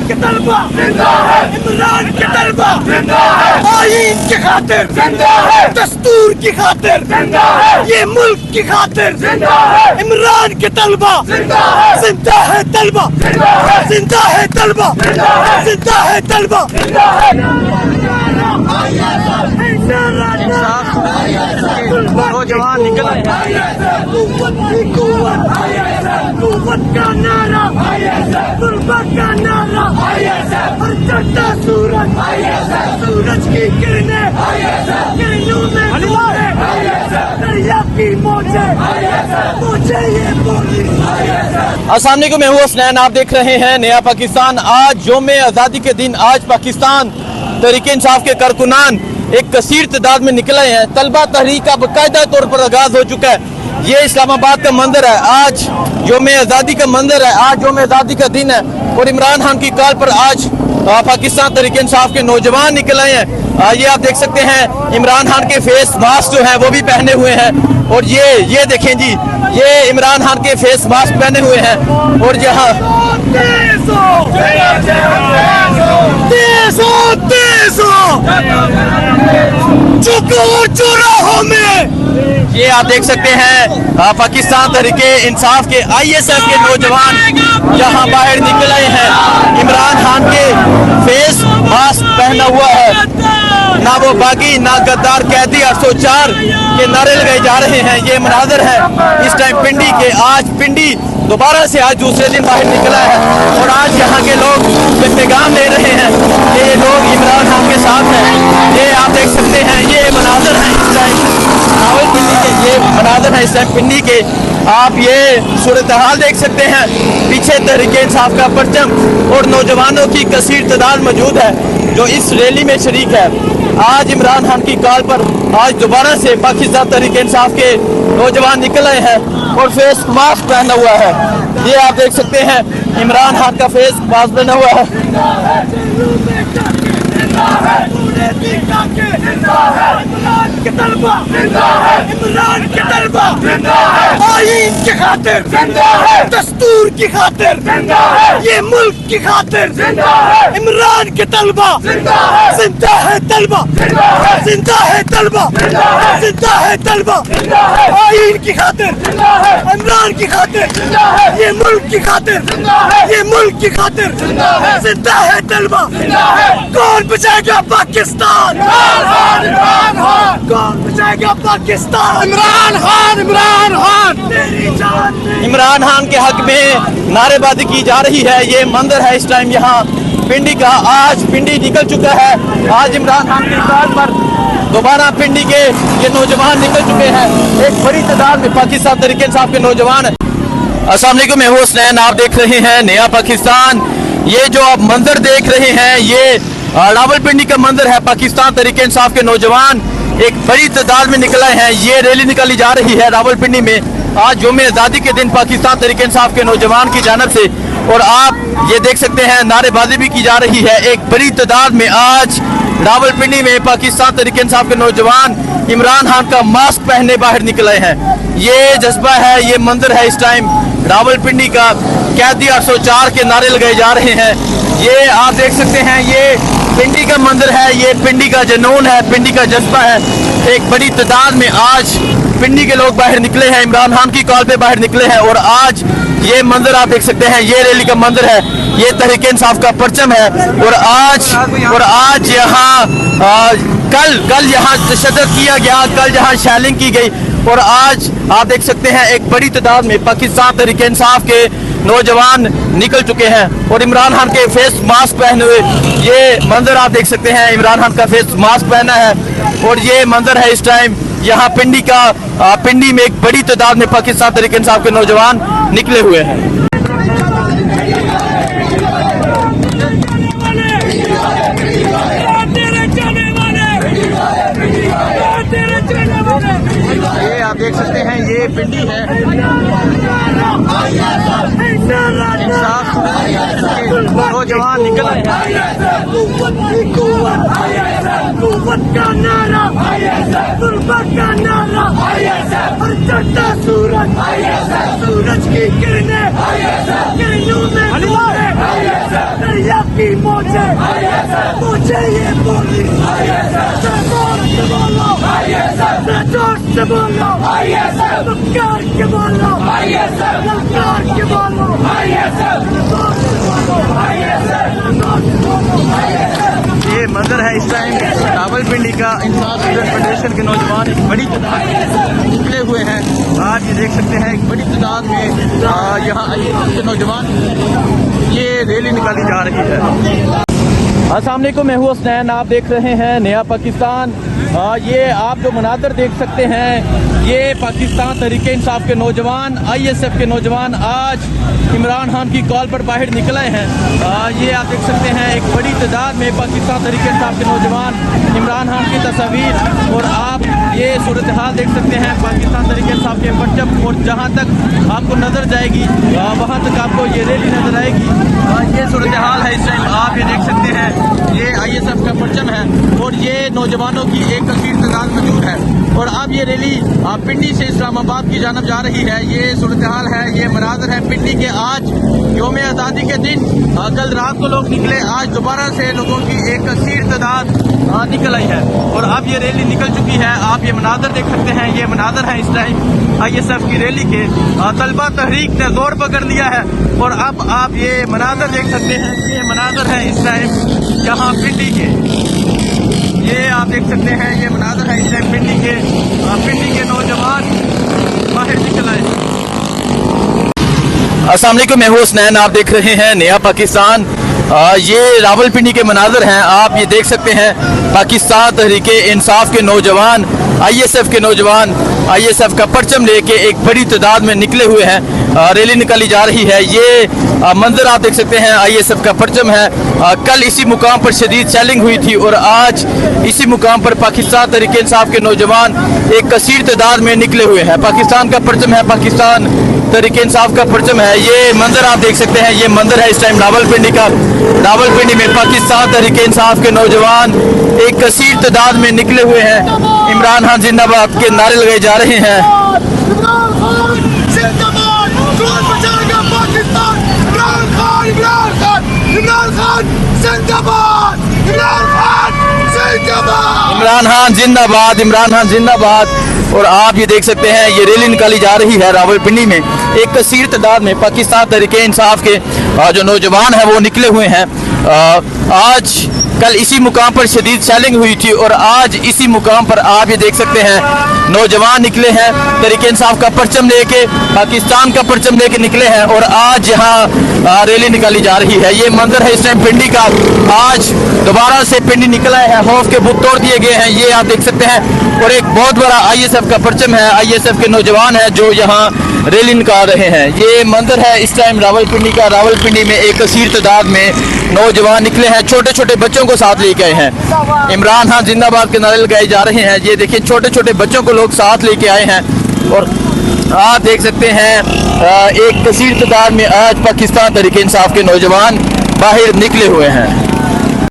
के तलबा जिंदा है, इमरान के तलबा जिंदा है, आईन की खातिर जिंदा है, दस्तूर की खातिर जिंदा है, ये मुल्क की खातिर जिंदा है, इमरान के तलबा जिंदा है, जिंदा है तलबा जिंदा है, जिंदा है तलबा जिंदा है, जिंदा है तलबा जिंदा है। नौजवान निकल आए कुव्वत का नारा, गुर्बत का नारा, और चढ़ता सूरज, सूरज की किरणें किरणों में डूबे, दरिया की मौजें, मुझे ये बोली। अस्सलाम वालेकुम, मैं हूँ हसनैन, आप देख रहे हैं नया पाकिस्तान। आज यौम आज़ादी के दिन आज पाकिस्तान तहरीक इंसाफ के कारकुनान एक कसीर तादाद में निकले हैं। तलबा तहरीक का बाकायदा तौर पर आगाज हो चुका है। ये इस्लामाबाद का मंदिर है, आज यौम आज़ादी का मंदिर है, आज यौम आज़ादी का दिन है और इमरान खान की कॉल पर आज पाकिस्तान तहरीक इंसाफ के नौजवान निकल आए हैं। ये आप देख सकते हैं इमरान खान के फेस मास्क जो है वो भी पहने हुए हैं और ये देखें जी, ये इमरान खान के फेस मास्क पहने हुए हैं और यहाँ चौराहों में ये आप देख सकते हैं पाकिस्तान तहरीक इंसाफ के ISF के नौजवान यहाँ बाहर निकल आए हैं। इमरान खान के फेस मास्क पहना हुआ है, ना वो बागी ना गद्दार कैदी 804 के नारे लगाए जा रहे हैं। ये मनाजर है इस टाइम पिंडी के। आज पिंडी दोबारा से आज दूसरे दिन बाहर निकला है और आज यहाँ के लोग ये पैगाम ले रहे हैं। ये लोग इमरान खान के साथ हैं। ये आप देख सकते हैं, ये मनाजर है इस टाइम रावलपिंडी के, ये मनाजर है इस टाइम पिंडी के। आप ये सूरत हाल देख सकते हैं, पीछे तहरीक इंसाफ का परचम और नौजवानों की कसीर तादाद मौजूद है जो इस रैली में शरीक है। आज इमरान खान की कॉल पर आज दोबारा से पाकिस्तान तहरीक इंसाफ के नौजवान निकल आए हैं और फेस मास्क पहना हुआ है। ये आप देख सकते हैं इमरान खान का फेस मास्क पहना हुआ है। इमरान के तलबा आईन की खातिर दस्तूर की खातिर ये मुल्क की खातिर इमरान के तलबा जिंदा है तलबा जिंदा है तलबा जिंदा है तलबा आईन की खातिर इमरान की खातिर ये मुल्क की खातिर ये मुल्क की खातिर जिंदा है तलबा। कौन बचाएगा पाकिस्तान? कौन बचाएगा पाकिस्तान? इमरान खान, इमरान खान। इमरान खान के हक में नारेबाजी की जा रही है। ये मंदिर है इस टाइम यहाँ पिंडी का। आज पिंडी निकल चुका है। आज इमरान खान के कॉल पर दोबारा पिंडी के ये नौजवान निकल चुके हैं। एक बड़ी तादाद में पाकिस्तान तहरीक इंसाफ के नौजवान है। अस्सलाम वालेकुम, मैं हूँ हसनैन, आप देख रहे हैं नया पाकिस्तान। ये जो आप मंदिर देख रहे हैं ये रावलपिंडी का मंदिर है। पाकिस्तान तहरीक इंसाफ के नौजवान एक बड़ी तादाद में निकल आए हैं। ये रैली निकाली जा रही है रावलपिंडी में आज यौम आज़ादी के दिन पाकिस्तान तहरीक इंसाफ के नौजवान की जानिब से। और आप ये देख सकते हैं नारेबाजी भी की जा रही है। एक बड़ी तादाद में आज रावलपिंडी में पाकिस्तान तहरीक इंसाफ के नौजवान इमरान खान का मास्क पहने बाहर निकल आए हैं। ये जज्बा है, ये मंदिर है इस टाइम रावलपिंडी का। कैदी 804 के नारे लगाए जा रहे हैं। ये आप देख सकते हैं, ये पिंडी का मंदिर है, ये पिंडी का जुनून है, पिंडी का जज्बा है। एक बड़ी तादाद में आज पिंडी के लोग बाहर निकले हैं, इमरान खान की कॉल पे बाहर निकले हैं। और आज ये मंदिर आप देख सकते हैं, ये रैली का मंदिर है, ये तहरीक इंसाफ का परचम है। और आज यहाँ कल यहाँ तशद्दुद किया गया, कल यहाँ शैलिंग की गई। और आज आप देख सकते हैं एक बड़ी तादाद में पाकिस्तान तहरीक इंसाफ के नौजवान निकल चुके हैं और इमरान खान के फेस मास्क पहने हुए ये मंदिर आप देख सकते हैं। इमरान खान का फेस मास्क पहना है और ये मंदिर है इस टाइम यहाँ पिंडी का। पिंडी में एक बड़ी तादाद में पाकिस्तान तहरीक इंसाफ के नौजवान निकले हुए हैं। ये आप देख सकते हैं, ये पिंडी है। इंसाफ नौजवान निकल आए। कुव्वत का नारा, गुर्बत का नारा, और चढ़ता सूरज, सूरज की किरणें किरणों में डूबे, इंडिया की मौजे मुझे ये बोली जोर से बोलो जोर से बोलो ललकार के बोलो ललकार के बोलो ये मंजर है इस टाइम रावलपिंडी का। इंसाफ स्टूडेंट फेडरेशन के नौजवान एक बड़ी तादाद में निकले हुए हैं। आप ये देख सकते हैं एक बड़ी तादाद में यहाँ के नौजवान ये रैली निकाली जा रही है। अस्सलाम वालेकुम, मैं हूँ हुसनैन, आप देख रहे हैं नया पाकिस्तान। ये आप जो मनाज़र देख सकते हैं ये पाकिस्तान तहरीक इंसाफ के नौजवान, ISF के नौजवान आज इमरान खान की कॉल पर बाहर निकले हैं। ये आप देख सकते हैं एक बड़ी तादाद में पाकिस्तान तहरीक इंसाफ के नौजवान इमरान खान की तस्वीर और आप ये सूरत हाल देख सकते हैं पाकिस्तान तहरीक इंसाफ के परचम और जहाँ तक आपको नज़र जाएगी वहाँ तक आपको ये रैली नज़र आएगी। ये सूरत हाल है इस टाइम, आप ये देख सकते हैं ये ISF का परचम है और ये नौजवानों की एक कसीर तादाद मौजूद है। और अब ये रैली पिंडी से इस्लामाबाद की जानब जा रही है। ये सूरत हाल है, ये मनाज़र है पिंडी के आज यौम आज़ादी के दिन। कल रात को लोग निकले, आज दोबारा से लोगों की एक कसीर तादाद निकल आई है और अब ये रैली निकल चुकी है। आप ये मनाज़र देख सकते हैं, ये मनाज़र है इस टाइम ISF की रैली के। तलबा तहरीक ने जोर पकड़ लिया है और अब आप ये मनाज़र देख सकते हैं, ये मनाज़र है इस टाइम यहाँ पिंडी के। ये आप देख सकते हैं ये मनाज़र है इस टाइम पिंडी के नौजवान बाहर निकल आए। अस्सलाम वालेकुम, मैं हूँ हुसनैन, आप देख रहे हैं नया पाकिस्तान। ये रावलपिंडी के मनाज़र हैं, आप ये देख सकते हैं पाकिस्तान तहरीक इंसाफ के नौजवान, ISF के नौजवान ISF का परचम लेके एक बड़ी तादाद में निकले हुए हैं। रैली निकाली जा रही है। ये मंजर आप देख सकते हैं ISF का परचम है। कल इसी मुकाम पर शदीद सेलिंग हुई थी और आज इसी मुकाम पर पाकिस्तान तहरीक इंसाफ के नौजवान एक कसीर तादाद में निकले हुए हैं। पाकिस्तान का परचम है, पाकिस्तान तहरीक इंसाफ का परचम है। ये मंजर आप देख सकते हैं, ये मंजर है इस टाइम रावलपिंडी का। रावलपिंडी में पाकिस्तान तहरीक इंसाफ के नौजवान एक कसीर तादाद में निकले हुए हैं। इमरान खान जिंदाबाद के नारे लगाए जा रहे हैं। इमरान खान जिंदाबाद, इमरान खान जिंदाबाद। और आप ये देख सकते हैं ये रैली निकाली जा रही है रावलपिंडी में। एक कसीर तादाद में पाकिस्तान तहरीक इंसाफ के जो नौजवान हैं वो निकले हुए हैं। आज कल इसी मुकाम पर शदीद सेलिंग हुई थी और आज इसी मुकाम पर आप ये देख सकते हैं नौजवान निकले हैं तहरीक इंसाफ का परचम लेके, पाकिस्तान का परचम लेके निकले हैं और आज यहाँ रैली निकाली जा रही है। ये मंजर है इस टाइम पिंडी का। आज दोबारा से पिंडी निकला है, खौफ के बुत तोड़ दिए गए हैं, ये आप देख सकते हैं। और एक बहुत बड़ा ISF का परचम है, ISF के नौजवान हैं जो यहाँ रैली निकाल रहे हैं। ये मंजर है इस टाइम रावलपिंडी का। रावलपिंडी में एक कसीर तादाद में नौजवान निकले हैं, छोटे छोटे बच्चों को साथ लेके आए हैं। इमरान खान जिंदाबाद के नारे लगाए जा रहे हैं। ये देखिए छोटे छोटे बच्चों को लोग साथ लेके आए हैं और आप देख सकते हैं एक कसीर तादाद में आज पाकिस्तान तहरीक इंसाफ के नौजवान बाहर निकले हुए हैं।